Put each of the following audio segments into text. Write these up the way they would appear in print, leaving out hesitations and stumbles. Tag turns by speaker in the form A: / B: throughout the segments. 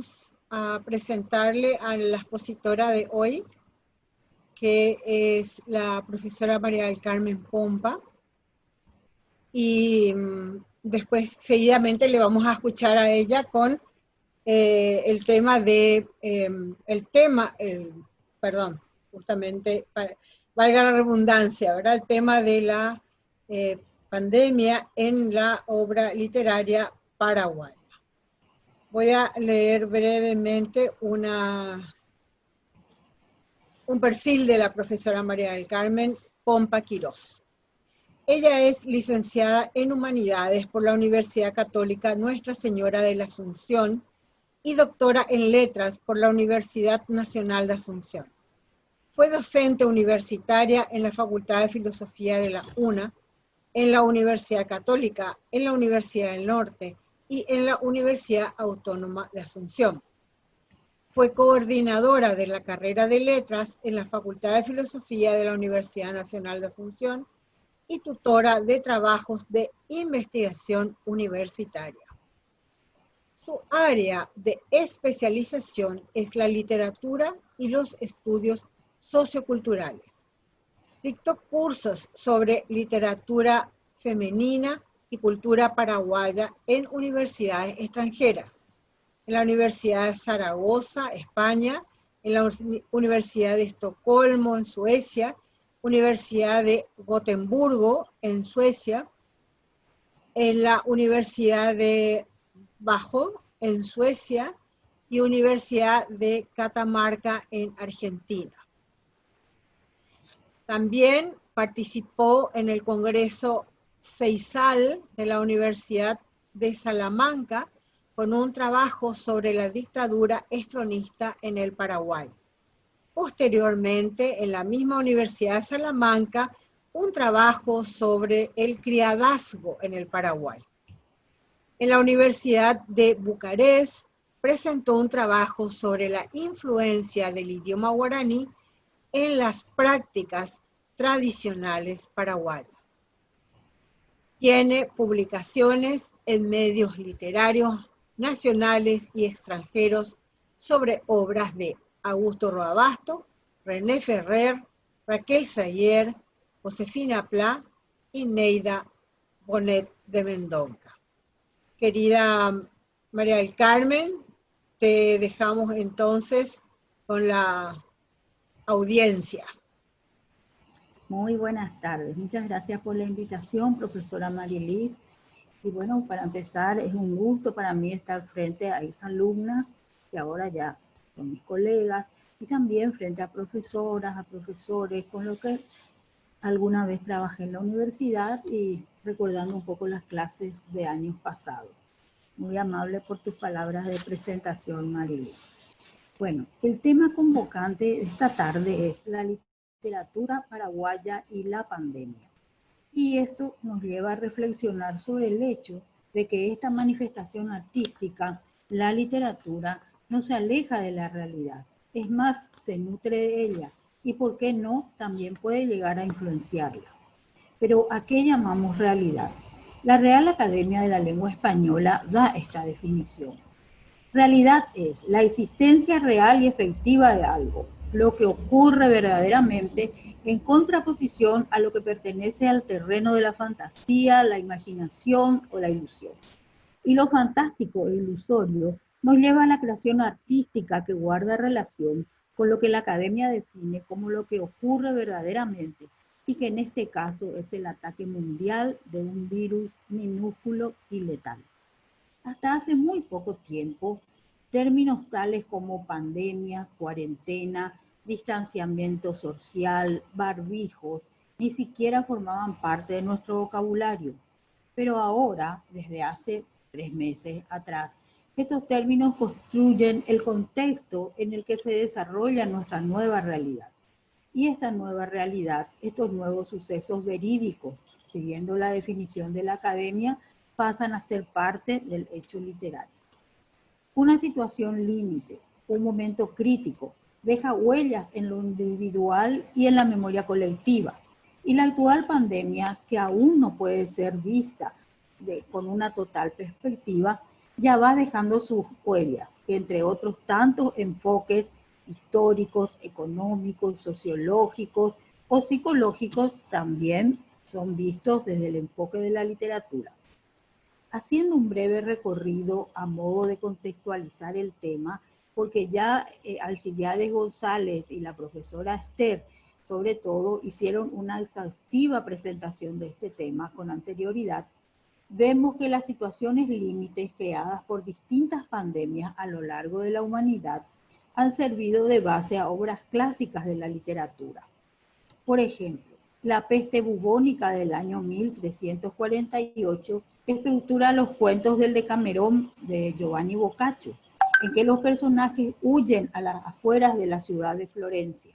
A: vamos a presentarle a la expositora de hoy, que es la profesora María del Carmen Pompa. Y después, seguidamente, le vamos a escuchar a ella con el tema de, justamente, valga la redundancia, ¿verdad? El tema de la pandemia en la obra literaria paraguaya. Voy a leer brevemente un perfil de la profesora María del Carmen Pompa Quirós. Ella es licenciada en Humanidades por la Universidad Católica Nuestra Señora de la Asunción y doctora en Letras por la Universidad Nacional de Asunción. Fue docente universitaria en la Facultad de Filosofía de la UNA, en la Universidad Católica, en la Universidad del Norte y en la Universidad Autónoma de Asunción. Fue coordinadora de la carrera de Letras en la Facultad de Filosofía de la Universidad Nacional de Asunción y tutora de trabajos de investigación universitaria. Su área de especialización es la literatura y los estudios socioculturales. Dictó cursos sobre literatura femenina y cultura paraguaya en universidades extranjeras, en la Universidad de Zaragoza, España, en la Universidad de Estocolmo, en Suecia, Universidad de Gotemburgo, en Suecia, en la Universidad de Bajo, en Suecia, y Universidad de Catamarca, en Argentina. También participó en el Congreso CEISAL de la Universidad de Salamanca con un trabajo sobre la dictadura estronista en el Paraguay. Posteriormente, en la misma Universidad de Salamanca, un trabajo sobre el criadazgo en el Paraguay. En la Universidad de Bucarest presentó un trabajo sobre la influencia del idioma guaraní en las prácticas tradicionales paraguayas. Tiene publicaciones en medios literarios nacionales y extranjeros sobre obras de Augusto Roabasto, René Ferrer, Raquel Sayer, Josefina Pla y Neida Bonet de Mendonca. Querida María del Carmen, te dejamos entonces con la audiencia.
B: Muy buenas tardes. Muchas gracias por la invitación, profesora Marilis. Y bueno, para empezar, es un gusto para mí estar frente a esas alumnas, que ahora ya son mis colegas, y también frente a profesoras, a profesores, con los que alguna vez trabajé en la universidad y recordando un poco las clases de años pasados. Muy amable por tus palabras de presentación, Marilis. Bueno, el tema convocante de esta tarde es la literatura paraguaya y la pandemia. Y esto nos lleva a reflexionar sobre el hecho de que esta manifestación artística, la literatura, no se aleja de la realidad. Es más, se nutre de ella y, ¿por qué no?, también puede llegar a influenciarla. Pero ¿a qué llamamos realidad? La Real Academia de la Lengua Española da esta definición. Realidad es la existencia real y efectiva de algo, lo que ocurre verdaderamente en contraposición a lo que pertenece al terreno de la fantasía, la imaginación o la ilusión. Y lo fantástico e ilusorio nos lleva a la creación artística que guarda relación con lo que la academia define como lo que ocurre verdaderamente y que en este caso es el ataque mundial de un virus minúsculo y letal. Hasta hace muy poco tiempo, términos tales como pandemia, cuarentena, distanciamiento social, barbijos, ni siquiera formaban parte de nuestro vocabulario. Pero ahora, desde hace 3 meses atrás, estos términos construyen el contexto en el que se desarrolla nuestra nueva realidad. Y esta nueva realidad, estos nuevos sucesos verídicos, siguiendo la definición de la academia, pasan a ser parte del hecho literario. Una situación límite, un momento crítico, deja huellas en lo individual y en la memoria colectiva. Y la actual pandemia, que aún no puede ser vista con una total perspectiva, ya va dejando sus huellas, entre otros tantos enfoques históricos, económicos, sociológicos o psicológicos también son vistos desde el enfoque de la literatura. Haciendo un breve recorrido a modo de contextualizar el tema, porque ya Alcibiades González y la profesora Esther, sobre todo, hicieron una exhaustiva presentación de este tema con anterioridad, vemos que las situaciones límites creadas por distintas pandemias a lo largo de la humanidad han servido de base a obras clásicas de la literatura. Por ejemplo, la peste bubónica del año 1348 estructura los cuentos del Decamerón de Giovanni Boccaccio, en que los personajes huyen a las afueras de la ciudad de Florencia.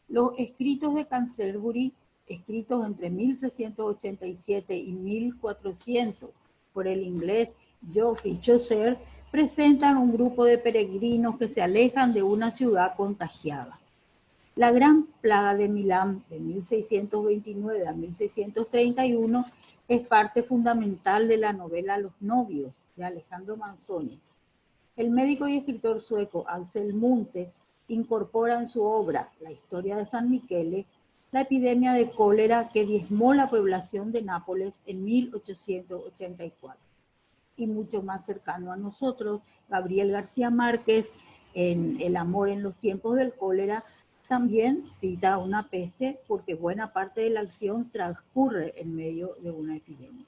B: Los escritos de Canterbury, escritos entre 1387 y 1400 por el inglés Geoffrey Chaucer, presentan un grupo de peregrinos que se alejan de una ciudad contagiada. La Gran Plaga de Milán, de 1629 a 1631, es parte fundamental de la novela Los novios, de Alejandro Manzoni. El médico y escritor sueco Axel Munthe incorpora en su obra La historia de San Michele la epidemia de cólera que diezmó la población de Nápoles en 1884. Y mucho más cercano a nosotros, Gabriel García Márquez, en El amor en los tiempos del cólera, también cita una peste porque buena parte de la acción transcurre en medio de una epidemia.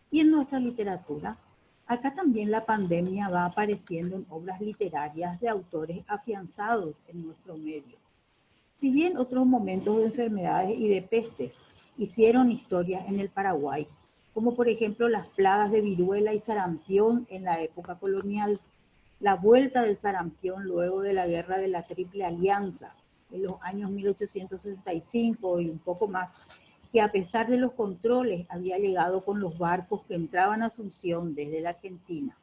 B: Y en nuestra literatura, acá también la pandemia va apareciendo en obras literarias de autores afianzados en nuestro medio. Si bien otros momentos de enfermedades y de pestes hicieron historia en el Paraguay, como por ejemplo las plagas de viruela y sarampión en la época colonial, la vuelta del sarampión luego de la guerra de la Triple Alianza en los años 1865 y un poco más, que a pesar de los controles había llegado con los barcos que entraban a Asunción desde la Argentina.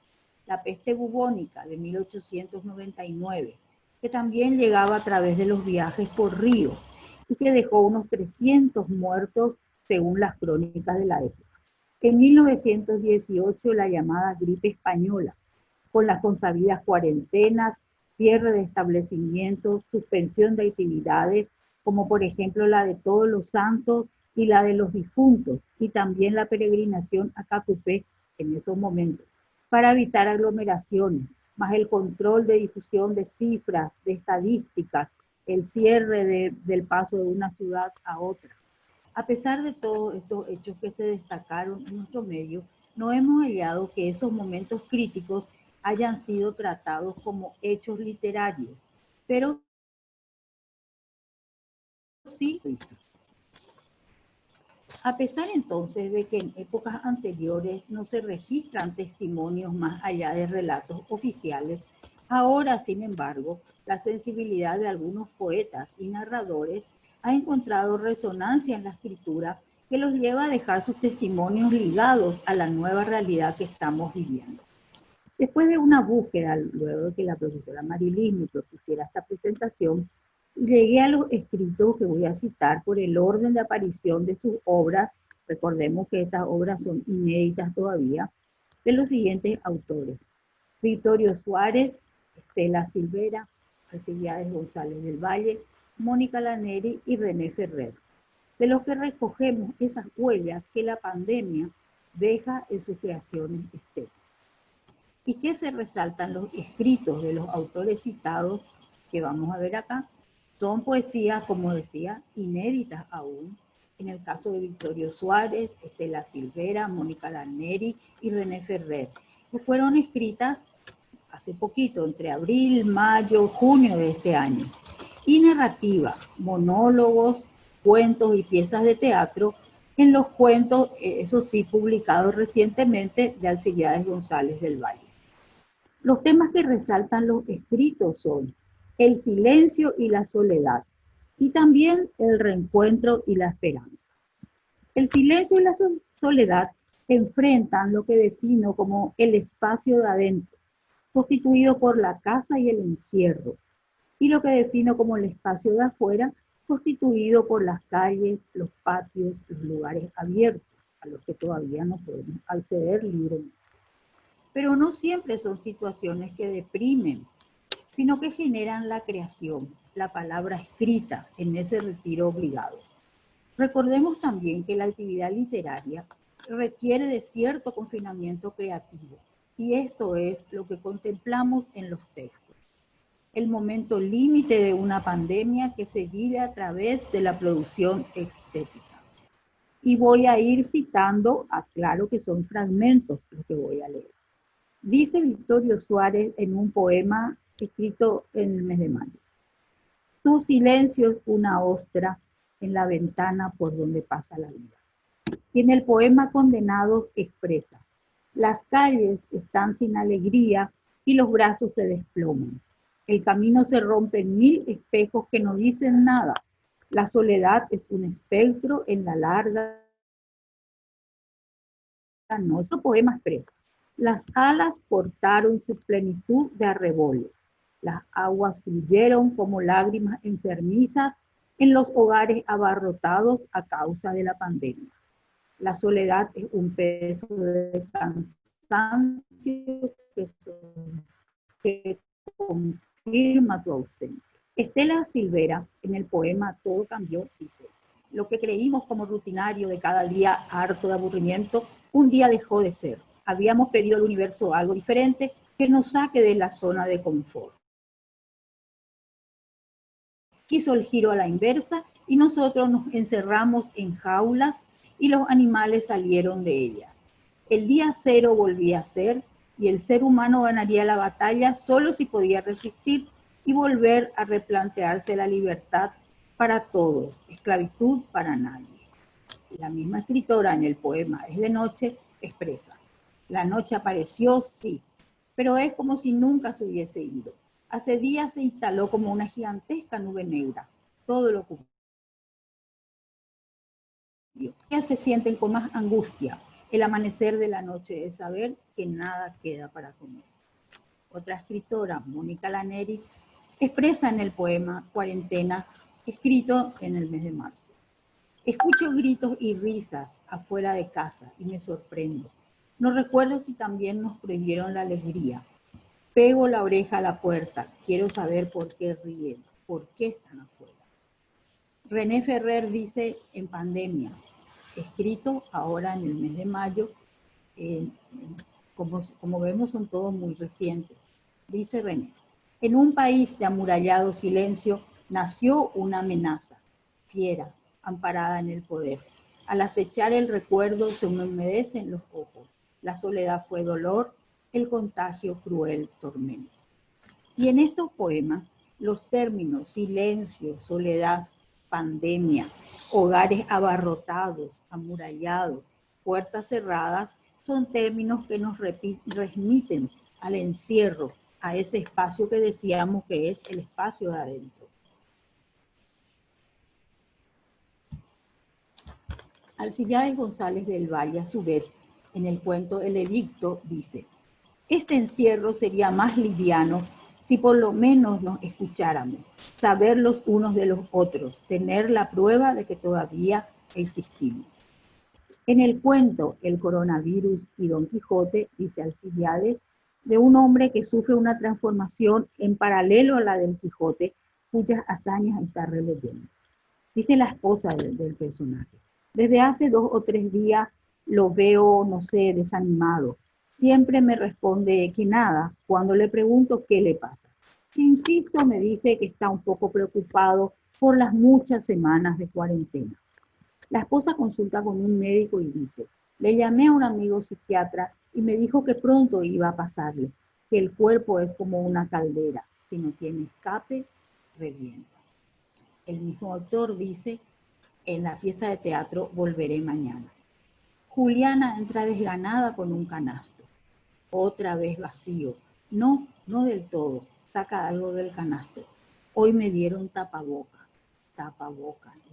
B: La peste bubónica de 1899, que también llegaba a través de los viajes por río y que dejó unos 300 muertos según las crónicas de la época. En 1918 la llamada gripe española, con las consabidas cuarentenas, cierre de establecimientos, suspensión de actividades, como por ejemplo la de Todos los Santos y la de los difuntos, y también la peregrinación a Cacupé en esos momentos, para evitar aglomeraciones, más el control de difusión de cifras, de estadísticas, el cierre del paso de una ciudad a otra. A pesar de todos estos hechos que se destacaron en nuestro medio, no hemos hallado que esos momentos críticos hayan sido tratados como hechos literarios, pero sí. A pesar entonces de que en épocas anteriores no se registran testimonios más allá de relatos oficiales, ahora, sin embargo, la sensibilidad de algunos poetas y narradores ha encontrado resonancia en la escritura que los lleva a dejar sus testimonios ligados a la nueva realidad que estamos viviendo. Después de una búsqueda, luego de que la profesora Marilis me propusiera esta presentación, llegué a los escritos que voy a citar por el orden de aparición de sus obras. Recordemos que estas obras son inéditas todavía, de los siguientes autores: Victorio Suárez, Estela Silvera, Alcibiades González del Valle, Mónica Laneri y René Ferrer, de los que recogemos esas huellas que la pandemia deja en sus creaciones estéticas. ¿Y qué se resaltan los escritos de los autores citados que vamos a ver acá? Son poesías, como decía, inéditas aún. En el caso de Victorio Suárez, Estela Silvera, Mónica Laneri y René Ferrer, que fueron escritas hace poquito, entre abril, mayo, junio de este año. Y narrativa, monólogos, cuentos y piezas de teatro, en los cuentos, eso sí, publicados recientemente, de Alcibiades González del Valle. Los temas que resaltan los escritos son el silencio y la soledad, y también el reencuentro y la esperanza. El silencio y la soledad enfrentan lo que defino como el espacio de adentro, constituido por la casa y el encierro, y lo que defino como el espacio de afuera, constituido por las calles, los patios, los lugares abiertos, a los que todavía no podemos acceder libremente. pero no siempre son situaciones que deprimen, sino que generan la creación, la palabra escrita en ese retiro obligado. Recordemos también que la actividad literaria requiere de cierto confinamiento creativo, y esto es lo que contemplamos en los textos. El momento límite de una pandemia que se vive a través de la producción estética. Y voy a ir citando, aclaro que son fragmentos los que voy a leer. Dice Victorio Suárez en un poema escrito en el mes de mayo: tu silencio es una ostra en la ventana por donde pasa la vida. Y en el poema Condenados expresa: las calles están sin alegría y los brazos se desploman. El camino se rompe en 1000 espejos que no dicen nada. La soledad es un espectro en la larga noche. Otro poema expresa: las alas cortaron su plenitud de arreboles. Las aguas fluyeron como lágrimas enfermizas en los hogares abarrotados a causa de la pandemia. La soledad es un peso de cansancio que confirma tu ausencia. Estela Silvera, en el poema Todo cambió, dice: lo que creímos como rutinario de cada día harto de aburrimiento, un día dejó de ser. Habíamos pedido al universo algo diferente que nos saque de la zona de confort. Quiso el giro a la inversa y nosotros nos encerramos en jaulas y los animales salieron de ellas. El día cero volvía a ser y el ser humano ganaría la batalla solo si podía resistir y volver a replantearse la libertad para todos, esclavitud para nadie. La misma escritora en el poema Es de noche expresa: la noche apareció, sí, pero es como si nunca se hubiese ido. Hace días se instaló como una gigantesca nube negra. Todo lo cubrió. Ya se sienten con más angustia el amanecer de la noche, es saber que nada queda para comer. Otra escritora, Mónica Laneri, expresa en el poema Cuarentena, escrito en el mes de marzo: escucho gritos y risas afuera de casa y me sorprendo. No recuerdo si también nos prohibieron la alegría. Pego la oreja a la puerta, quiero saber por qué ríen, por qué están afuera. René Ferrer dice en Pandemia, escrito ahora en el mes de mayo, como vemos son todos muy recientes. Dice René: en un país de amurallado silencio nació una amenaza, fiera, amparada en el poder. Al acechar el recuerdo se me humedecen los ojos. La soledad fue dolor, el contagio cruel tormento. Y en estos poemas, los términos silencio, soledad, pandemia, hogares abarrotados, amurallados, puertas cerradas, son términos que nos remiten al encierro, a ese espacio que decíamos que es el espacio de adentro. Alcibiades González del Valle, a su vez, en el cuento El Edicto, dice: este encierro sería más liviano si por lo menos nos escucháramos, saber los unos de los otros, tener la prueba de que todavía existimos. En el cuento El coronavirus y Don Quijote, dice Alcibiades, de un hombre que sufre una transformación en paralelo a la del Quijote, cuyas hazañas está releyendo. Dice la esposa del personaje: desde hace 2 o 3 días lo veo, no sé, desanimado. Siempre me responde que nada cuando le pregunto qué le pasa. Si insisto, me dice que está un poco preocupado por las muchas semanas de cuarentena. La esposa consulta con un médico y dice: le llamé a un amigo psiquiatra y me dijo que pronto iba a pasarle, que el cuerpo es como una caldera, si no tiene escape, revienta. El mismo autor dice en la pieza de teatro Volveré mañana: Juliana entra desganada con un canasto, otra vez vacío. No del todo, saca algo del canasto. Hoy me dieron tapaboca,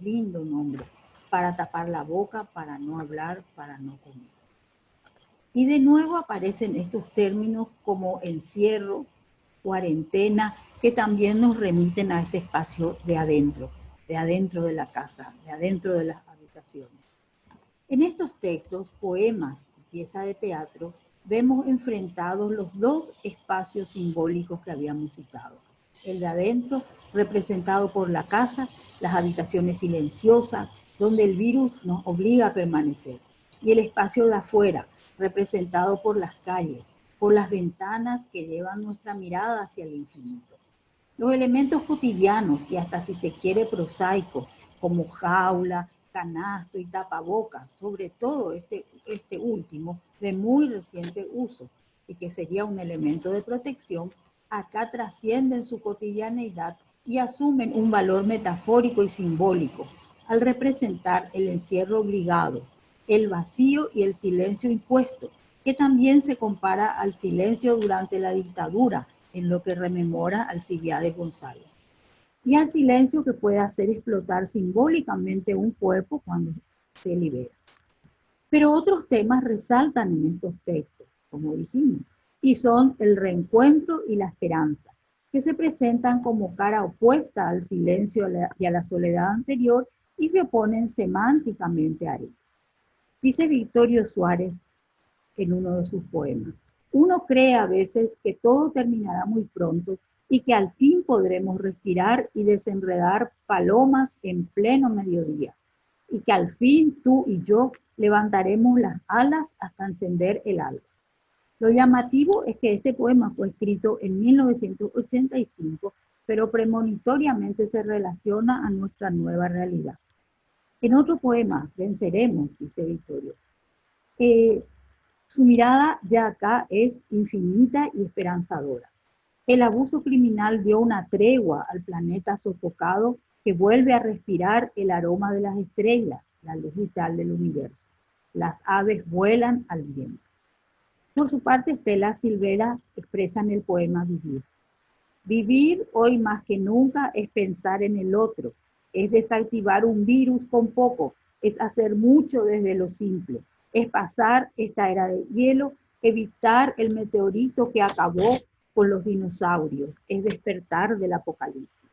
B: lindo nombre, para tapar la boca, para no hablar, para no comer. Y de nuevo aparecen estos términos como encierro, cuarentena, que también nos remiten a ese espacio de adentro de la casa, de adentro de las habitaciones. En estos textos, poemas y piezas de teatro, vemos enfrentados los dos espacios simbólicos que habíamos citado. El de adentro, representado por la casa, las habitaciones silenciosas, donde el virus nos obliga a permanecer. Y el espacio de afuera, representado por las calles, por las ventanas que llevan nuestra mirada hacia el infinito. Los elementos cotidianos y hasta si se quiere prosaicos, como jaula, canasto y tapabocas, sobre todo este último de muy reciente uso y que sería un elemento de protección, acá trascienden su cotidianeidad y asumen un valor metafórico y simbólico al representar el encierro obligado, el vacío y el silencio impuesto, que también se compara al silencio durante la dictadura, en lo que rememora Alcibiades González, y al silencio que puede hacer explotar simbólicamente un cuerpo cuando se libera. Pero otros temas resaltan en estos textos, como dijimos, y son el reencuentro y la esperanza, que se presentan como cara opuesta al silencio y a la soledad anterior y se oponen semánticamente a él. Dice Victorio Suárez en uno de sus poemas: uno cree a veces que todo terminará muy pronto y que al fin podremos respirar y desenredar palomas en pleno mediodía, y que al fin tú y yo levantaremos las alas hasta encender el alba. Lo llamativo es que este poema fue escrito en 1985, pero premonitoriamente se relaciona a nuestra nueva realidad. En otro poema, Venceremos, dice Victorio, su mirada ya acá es infinita y esperanzadora. El abuso criminal dio una tregua al planeta sofocado que vuelve a respirar el aroma de las estrellas, la luz vital del universo. Las aves vuelan al viento. Por su parte, Estela Silvera expresa en el poema Vivir. Vivir hoy más que nunca es pensar en el otro, es desactivar un virus con poco, es hacer mucho desde lo simple, es pasar esta era de hielo, evitar el meteorito que acabó con los dinosaurios, es despertar del apocalipsis.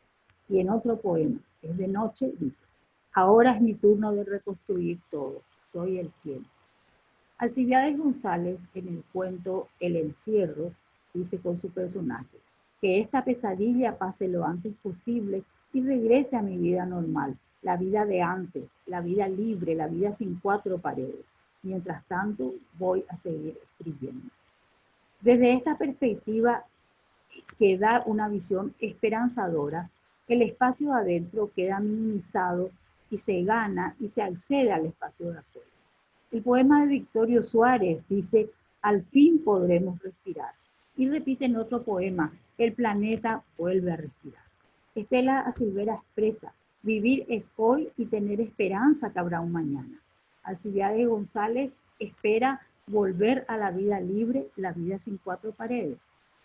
B: Y en otro poema, Es de noche, dice: ahora es mi turno de reconstruir todo, soy el tiempo. Alcibiades González, en el cuento El encierro, dice con su personaje: que esta pesadilla pase lo antes posible y regrese a mi vida normal, la vida de antes, la vida libre, la vida sin cuatro paredes. Mientras tanto, voy a seguir escribiendo. Desde esta perspectiva, que da una visión esperanzadora, el espacio adentro queda minimizado y se gana y se accede al espacio de afuera. El poema de Victorio Suárez dice: al fin podremos respirar. Y repite en otro poema: el planeta vuelve a respirar. Estela Silvera expresa: vivir es hoy y tener esperanza que habrá un mañana. Alcibiades González espera volver a la vida libre, la vida sin cuatro paredes.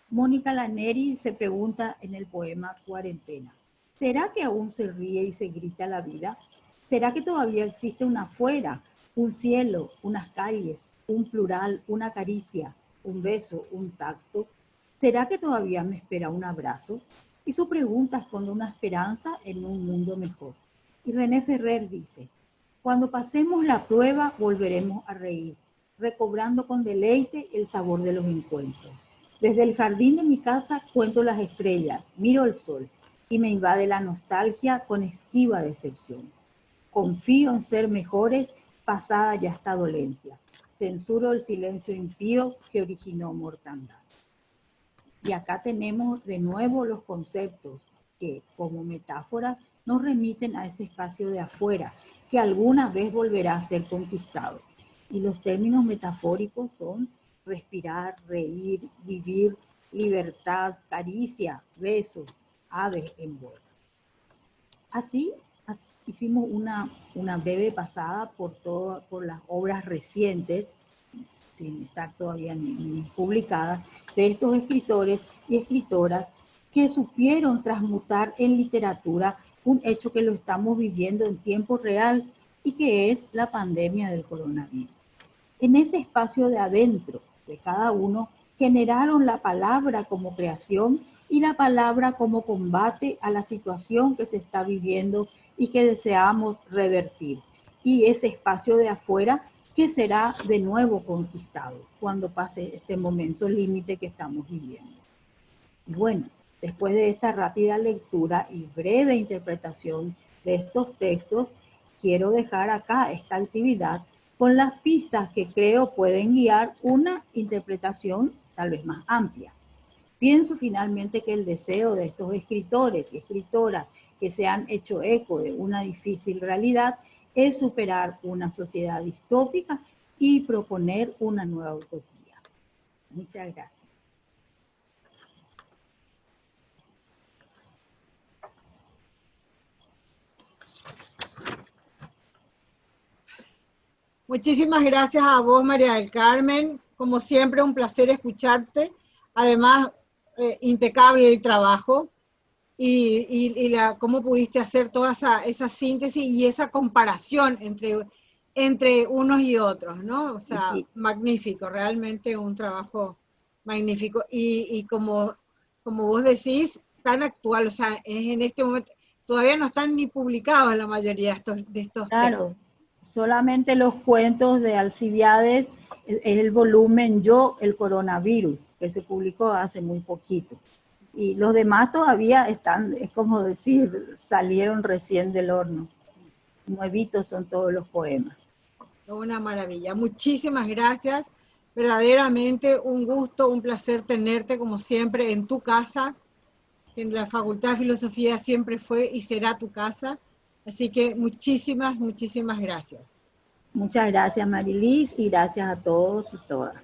B: Mónica Laneri se pregunta en el poema Cuarentena: ¿será que aún se ríe y se grita la vida? ¿Será que todavía existe un afuera, un cielo, unas calles, un plural, una caricia, un beso, un tacto? ¿Será que todavía me espera un abrazo? Y su pregunta esconde una esperanza en un mundo mejor. Y René Ferrer dice: cuando pasemos la prueba volveremos a reír, recobrando con deleite el sabor de los encuentros. Desde el jardín de mi casa cuento las estrellas, miro el sol y me invade la nostalgia con esquiva decepción. Confío en ser mejores, pasada ya esta dolencia. Censuro el silencio impío que originó mortandad. Y acá tenemos de nuevo los conceptos que, como metáfora, nos remiten a ese espacio de afuera, que alguna vez volverá a ser conquistado. Y los términos metafóricos son respirar, reír, vivir, libertad, caricia, besos, aves en vuelo. Así hicimos una breve pasada por las obras recientes, sin estar todavía ni publicadas, de estos escritores y escritoras que supieron transmutar en literatura un hecho que lo estamos viviendo en tiempo real y que es la pandemia del coronavirus. En ese espacio de adentro de cada uno generaron la palabra como creación y la palabra como combate a la situación que se está viviendo y que deseamos revertir. Y ese espacio de afuera que será de nuevo conquistado cuando pase este momento límite que estamos viviendo. Y bueno, después de esta rápida lectura y breve interpretación de estos textos, quiero dejar acá esta actividad con las pistas que creo pueden guiar una interpretación tal vez más amplia. Pienso finalmente que el deseo de estos escritores y escritoras que se han hecho eco de una difícil realidad es superar una sociedad distópica y proponer una nueva utopía. Muchas gracias.
A: Muchísimas gracias a vos, María del Carmen. Como siempre, un placer escucharte. Además, impecable el trabajo y cómo pudiste hacer toda esa síntesis y esa comparación entre unos y otros, ¿no? O sea,
B: Sí.
A: Magnífico, realmente un trabajo magnífico. Y como vos decís, tan actual, o sea, en este momento todavía no están ni publicados la mayoría de estos
B: Claro, solamente los cuentos de Alcibiades es el volumen Yo, el coronavirus, que se publicó hace muy poquito. Y los demás todavía están, es como decir, salieron recién del horno. Nuevitos son todos los poemas.
A: Una maravilla. Muchísimas gracias. Verdaderamente un gusto, un placer tenerte como siempre en tu casa. En la Facultad de Filosofía siempre fue y será tu casa. Así que muchísimas gracias.
B: Muchas gracias, Marilis, y gracias a todos y todas.